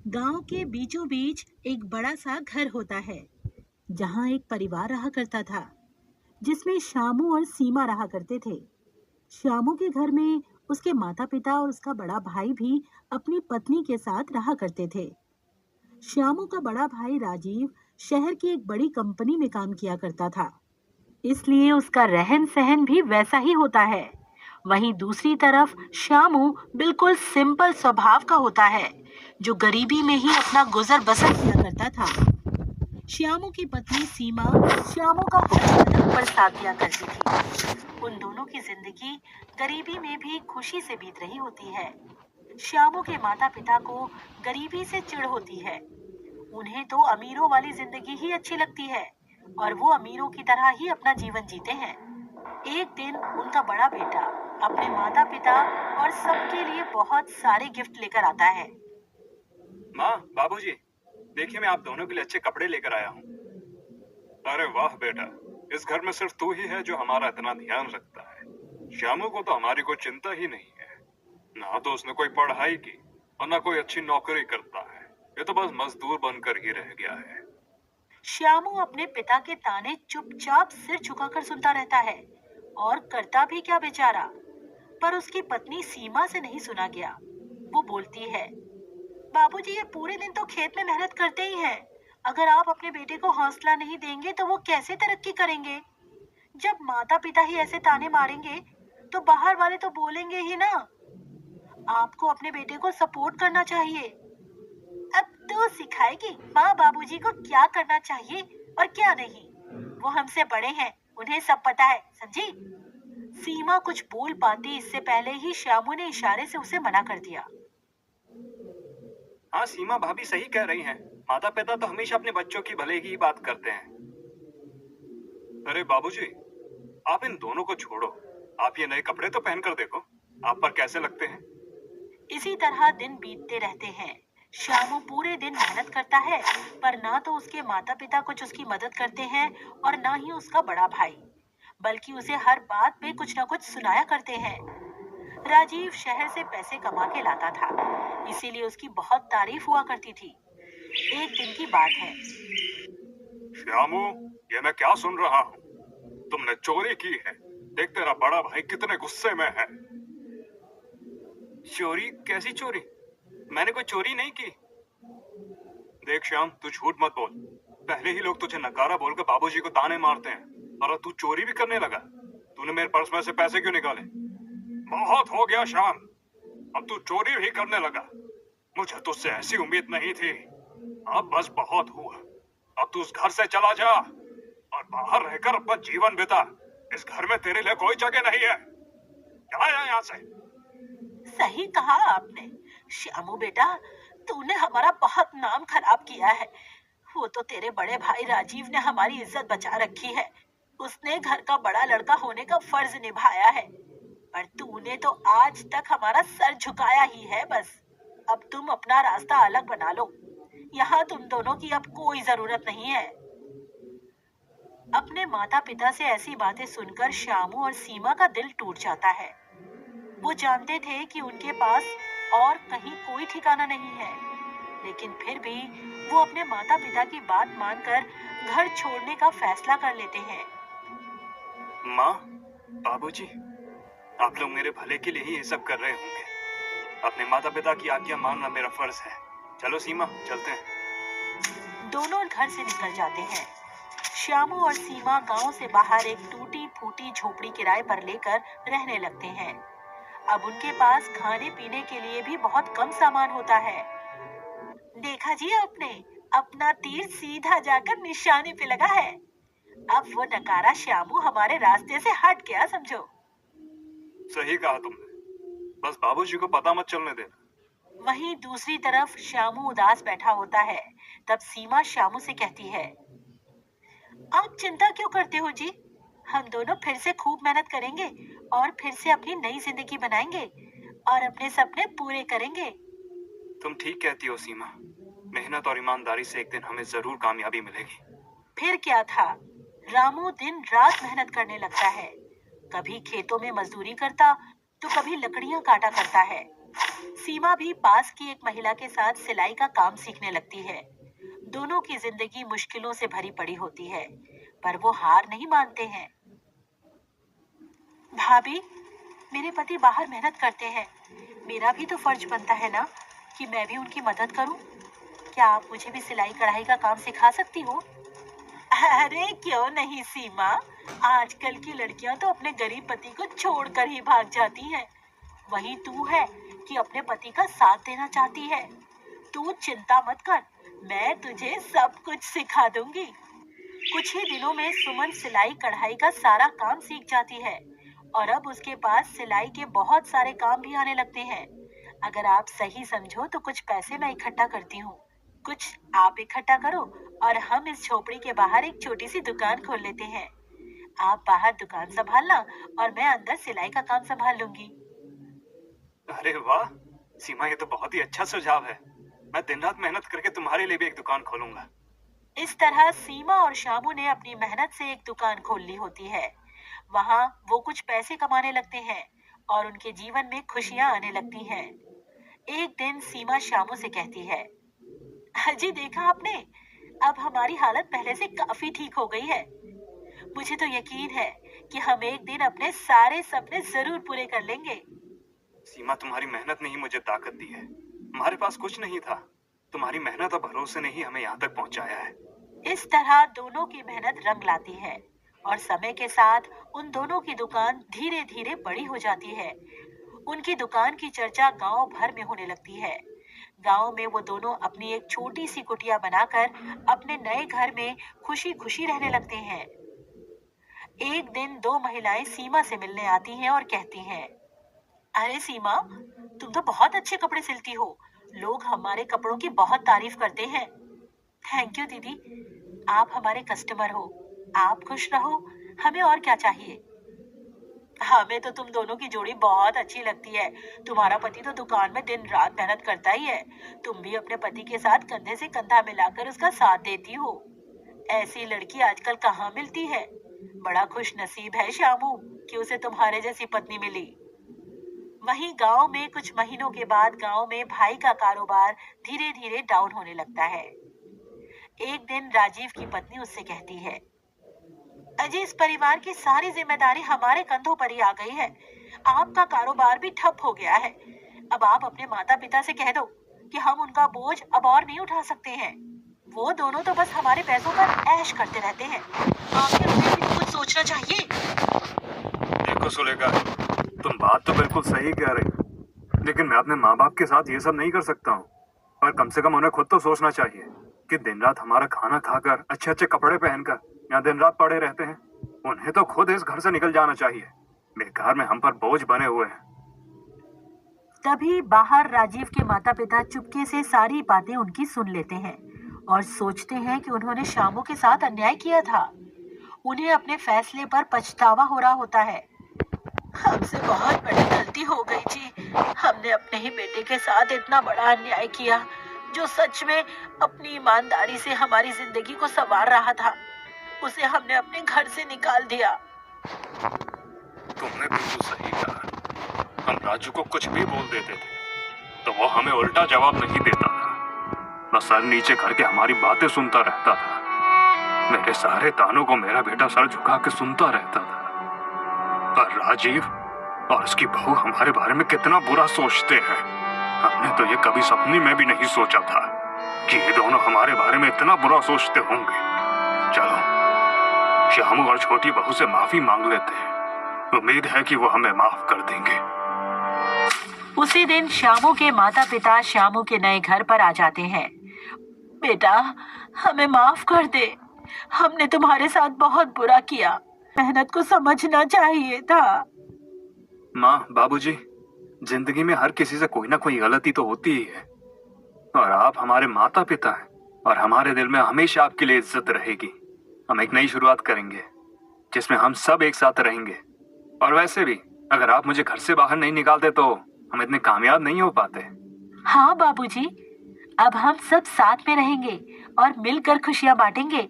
गांव के बीचों बीच एक बड़ा सा घर होता है जहां एक परिवार रहा करता था जिसमें श्यामू और सीमा रहा करते थे। श्यामू के घर में उसके माता पिता और उसका बड़ा भाई भी अपनी पत्नी के साथ रहा करते थे। श्यामू का बड़ा भाई राजीव शहर की एक बड़ी कंपनी में काम किया करता था, इसलिए उसका रहन सहन भी वैसा ही होता है। वहीं दूसरी तरफ श्यामू बिल्कुल सिंपल स्वभाव का होता है, जो गरीबी में ही अपना गुजर बसर किया करता था। श्यामू की पत्नी सीमा श्यामू का हर कदम पर साथ दिया करती थी। उन दोनों की जिंदगी गरीबी में भी खुशी से बीत रही होती है। श्यामू के माता पिता को गरीबी से चिढ़ होती है। उन्हें तो अमीरों वाली जिंदगी ही अच्छी लगती है और वो अमीरों की तरह ही अपना जीवन जीते हैं। एक दिन उनका बड़ा बेटा अपने माता पिता और सबके लिए बहुत सारे गिफ्ट लेकर आता है। माँ, बाबूजी, देखिए मैं आप दोनों के लिए अच्छे कपड़े लेकर आया हूँ। अरे वाह बेटा, इस घर में सिर्फ तू ही है जो हमारा इतना ध्यान रखता है। श्यामू को तो हमारी कोई चिंता ही नहीं है। ना तो उसने कोई पढ़ाई की और ना कोई अच्छी नौकरी करता है। ये तो बस मजदूर बनकर ही रह गया है। श्यामू अपने पिता के ताने चुपचाप सिर झुकाकर सुनता रहता है और करता भी क्या बेचारा। पर उसकी पत्नी सीमा से नहीं सुना गया। वो बोलती है, बाबूजी ये पूरे दिन तो खेत में मेहनत करते ही हैं। अगर आप अपने बेटे को हौसला नहीं देंगे तो वो कैसे तरक्की करेंगे। जब माता पिता ही ऐसे ताने मारेंगे तो बाहर वाले तो बोलेंगे ही ना। आपको अपने बेटे को सपोर्ट करना चाहिए। अब तो सिखाएगी माँ बाबूजी को क्या करना चाहिए और क्या नहीं। वो हमसे बड़े हैं, उन्हें सब पता है, समझी। सीमा कुछ बोल पाती इससे पहले ही श्यामू ने इशारे से उसे मना कर दिया। हाँ, सीमा भाभी सही कह रही हैं। माता पिता तो हमेशा अपने बच्चों की भले की ही बात करते हैं। अरे बाबूजी, आप इन दोनों को छोड़ो। आप ये नए कपड़े तो पहन कर देखो, आप पर कैसे लगते हैं। इसी तरह दिन बीतते रहते हैं। श्यामू पूरे दिन मेहनत करता है, पर ना तो उसके माता पिता कुछ उसकी मदद करते हैं और ना ही उसका बड़ा भाई, बल्कि उसे हर बात पे कुछ ना कुछ सुनाया करते हैं। राजीव शहर से पैसे कमा के लाता था, इसीलिए उसकी बहुत तारीफ हुआ करती थी। एक दिन की बात है। श्यामू, ये मैं क्या सुन रहा हूँ? तुमने चोरी की है। देख तेरा बड़ा भाई कितने गुस्से में है। चोरी? कैसी चोरी? मैंने कोई चोरी नहीं की। देख श्याम, तू झूठ मत बोल। पहले ही लोग तुझे नकारा बोलकर बाबूजी को ताने मारते हैं और अब तू चोरी भी करने लगा। तूने मेरे पर्स में से पैसे क्यों निकाले? बहुत हो गया श्याम, अब तू चोरी भी करने लगा। मुझे तुझसे ऐसी उम्मीद नहीं थी। अब बस बहुत हुआ। अब तू उस घर से चला जा और बाहर रहकर अपना जीवन बिता। इस घर में तेरे लिए कोई जगह नहीं है। जा यहाँ से। सही कहा आपने। श्यामू बेटा, तूने हमारा बहुत नाम खराब किया है। वो तो तेरे बड़े भाई राजीव ने हमारी इज्जत बचा रखी है। उसने घर का बड़ा लड़का होने का फर्ज निभाया है, पर तूने तो आज तक हमारा सर झुकाया ही है। बस अब तुम अपना रास्ता अलग बना लो। यहाँ तुम दोनों की अब कोई जरूरत नहीं है। अपने माता पिता से ऐसी बातें सुनकर श्यामू और सीमा का दिल टूट जाता है। वो जानते थे कि उनके पास और कहीं कोई ठिकाना नहीं है, लेकिन फिर भी वो अपने माता पिता की बात मानकर घर छोड़ने का फैसला कर लेते हैं। माँ, बाबूजी, आप लोग मेरे भले के लिए ही ये सब कर रहे होंगे। अपने माता पिता की आज्ञा मानना मेरा फर्ज है। चलो सीमा, चलते हैं। दोनों घर से निकल जाते हैं। श्यामू और सीमा गांव से बाहर एक टूटी फूटी झोपड़ी किराए पर लेकर रहने लगते हैं। अब उनके पास खाने पीने के लिए भी बहुत कम सामान होता है। देखा जी आपने, अपना तीर सीधा जाकर निशाने पे लगा है। अब वो नकारा श्यामू हमारे रास्ते से हट गया, समझो। सही कहा तुमने। बस बाबूजी को पता मत चलने देना। वहीं दूसरी तरफ श्यामू उदास बैठा होता है। तब सीमा श्यामू से कहती है, आप चिंता क्यों करते हो जी। हम दोनों फिर से खूब मेहनत करेंगे और फिर से अपनी नई जिंदगी बनाएंगे और अपने सपने पूरे करेंगे। तुम ठीक कहती हो सीमा। मेहनत और ईमानदारी से एक दिन हमें जरूर कामयाबी मिलेगी। फिर क्या था, रामू दिन रात मेहनत करने लगता है। कभी खेतों में मजदूरी करता तो कभी लकड़ियां काटा करता है। सीमा भी पास की एक महिला के साथ सिलाई का काम सीखने लगती है। दोनों की जिंदगी मुश्किलों से भरी पड़ी होती है, पर वो हार नहीं मानते हैं। भाभी, मेरे पति बाहर मेहनत करते हैं। मेरा भी तो फर्ज बनता है ना कि मैं भी उनकी मदद करूं। क्या आप मुझे भी सिलाई कढ़ाई का काम सिखा सकती हो? अरे क्यों नहीं सीमा, आजकल की लड़कियां तो अपने गरीब पति को छोड़कर ही भाग जाती हैं। वही तू है कि अपने पति का साथ देना चाहती है। तू चिंता मत कर, मैं तुझे सब कुछ सिखा दूंगी। कुछ ही दिनों में सुमन सिलाई कढ़ाई का सारा काम सीख जाती है और अब उसके पास सिलाई के बहुत सारे काम भी आने लगते हैं। अगर आप सही समझो तो कुछ पैसे मैं इकट्ठा करती हूँ, कुछ आप इकट्ठा करो और हम इस झोपड़ी के बाहर एक छोटी सी दुकान खोल लेते हैं। आप बाहर दुकान संभालना और मैं अंदर सिलाई का काम संभाल लूंगी। अरे वाह सीमा, ये तो बहुत ही अच्छा सुझाव है। मैं दिन रात मेहनत करके तुम्हारे लिए भी एक दुकान खोलूंगा। इस तरह सीमा और शामू ने अपनी मेहनत से एक दुकान खोल ली होती है। वहाँ वो कुछ पैसे कमाने लगते हैं और उनके जीवन में खुशियां आने लगती हैं। एक दिन सीमा शामू से कहती है, जी देखा आपने, अब हमारी हालत पहले से काफी ठीक हो गई है। मुझे तो यकीन है कि हम एक दिन अपने सारे सपने जरूर पूरे कर लेंगे। सीमा, तुम्हारी मेहनत ने ही मुझे ताकत दी है। हमारे पास कुछ नहीं था, तुम्हारी मेहनत और भरोसे ने ही हमें यहाँ तक पहुँचाया है। इस तरह दोनों की मेहनत रंग लाती है और समय के साथ उन दोनों की दुकान धीरे धीरे बड़ी हो जाती है। उनकी दुकान की चर्चा गांव भर में होने लगती है। गांव में वो दोनों अपनी एक छोटी सी कुटिया बनाकर अपने नए घर में खुशी खुशी रहने लगते हैं। एक दिन दो महिलाएं सीमा से मिलने आती हैं और कहती हैं, अरे सीमा, तुम तो बहुत अच्छे कपड़े सिलती हो। लोग हमारे कपड़ों की बहुत तारीफ करते हैं। थैंक यू दीदी, आप हमारे कस्टमर हो। आप खुश रहो, हमें और क्या चाहिए। हमें तो तुम दोनों की जोड़ी बहुत अच्छी लगती है। तुम्हारा पति तो दुकान में दिन रात मेहनत करता ही है। तुम भी अपने पति के साथ कंधे से कंधा मिलाकर उसका साथ देती हो। ऐसी लड़की आजकल कहाँ मिलती है। बड़ा खुश नसीब है शामू कि उसे तुम्हारे जैसी पत्नी मिली। वहीं गांव में कुछ महीनों के बाद गांव में भाई का कारोबार धीरे धीरे डाउन होने लगता है। एक दिन राजीव की पत्नी उससे कहती है, अजय, इस परिवार की सारी जिम्मेदारी हमारे कंधों पर ही आ गई है। आपका कारोबार भी ठप हो गया है। अब आप अपने माता पिता से कह दो कि हम उनका बोझ अब और नहीं उठा सकते हैं। वो दोनों तो बस हमारे पैसों पर ऐश करते रहते हैं। आखिर उन्हें भी कुछ सोचना चाहिए। देखो सुलेखा, तुम बात तो बिल्कुल सही कह रही हो, लेकिन मैं अपने माँ बाप के साथ ये सब नहीं कर सकता हूँ। और कम से कम उन्हें खुद तो सोचना चाहिए कि दिन रात हमारा खाना खाकर अच्छे अच्छे कपड़े पहनकर यहाँ दिन रात पड़े रहते हैं। उन्हें तो खुद इस घर से निकल जाना चाहिए। बेकार में हम पर बोझ बने हुए हैं। तभी बाहर राजीव के माता पिता चुपके से सारी बातें उनकी सुन लेते हैं और सोचते हैं कि उन्होंने शामू के साथ अन्याय किया था। उन्हें अपने फैसले पर पछतावा हो रहा होता है। हमसे बहुत बड़ी गलती हो गई जी। हमने अपने ही बेटे के साथ इतना बड़ा अन्याय किया, जो सच में अपनी ईमानदारी से हमारी जिंदगी को संवार रहा था। उसे हमने अपने घर से निकाल दिया। तुमने बिल्कुल सही कहा। हम राजू को कुछ भी बोल देते थे तो वो हमें उल्टा जवाब नहीं देता था। बस सर नीचे करके हमारी बातें सुनता रहता था। मेरे सारे तानों को मेरा बेटा सर झुका के सुनता रहता था। पर राजीव और उसकी बहू हमारे बारे में कितना बुरा सोचते हैं। हमने तो ये कभी सपने में भी नहीं सोचा था कि ये दोनों हमारे बारे में इतना बुरा सोचते होंगे। चलो श्यामू और छोटी बहू से माफी मांग लेते हैं। उम्मीद है कि वो हमें माफ कर देंगे। उसी दिन श्यामू के माता पिता श्यामू के नए घर पर आ जाते हैं। बेटा, हमें माफ कर दे। हमने तुम्हारे साथ बहुत बुरा किया। मेहनत को समझना चाहिए था। माँ, बाबूजी, जिंदगी में हर किसी से कोई ना कोई गलती तो होती ही है। और आप हमारे माता पिता हैं और हमारे दिल में हमेशा आपके लिए इज्जत रहेगी। हम एक नई शुरुआत करेंगे जिसमें हम सब एक साथ रहेंगे। और वैसे भी अगर आप मुझे घर से बाहर नहीं निकालते तो हम इतने कामयाब नहीं हो पाते। हाँ बाबूजी, अब हम सब साथ में रहेंगे और मिलकर खुशियां बांटेंगे।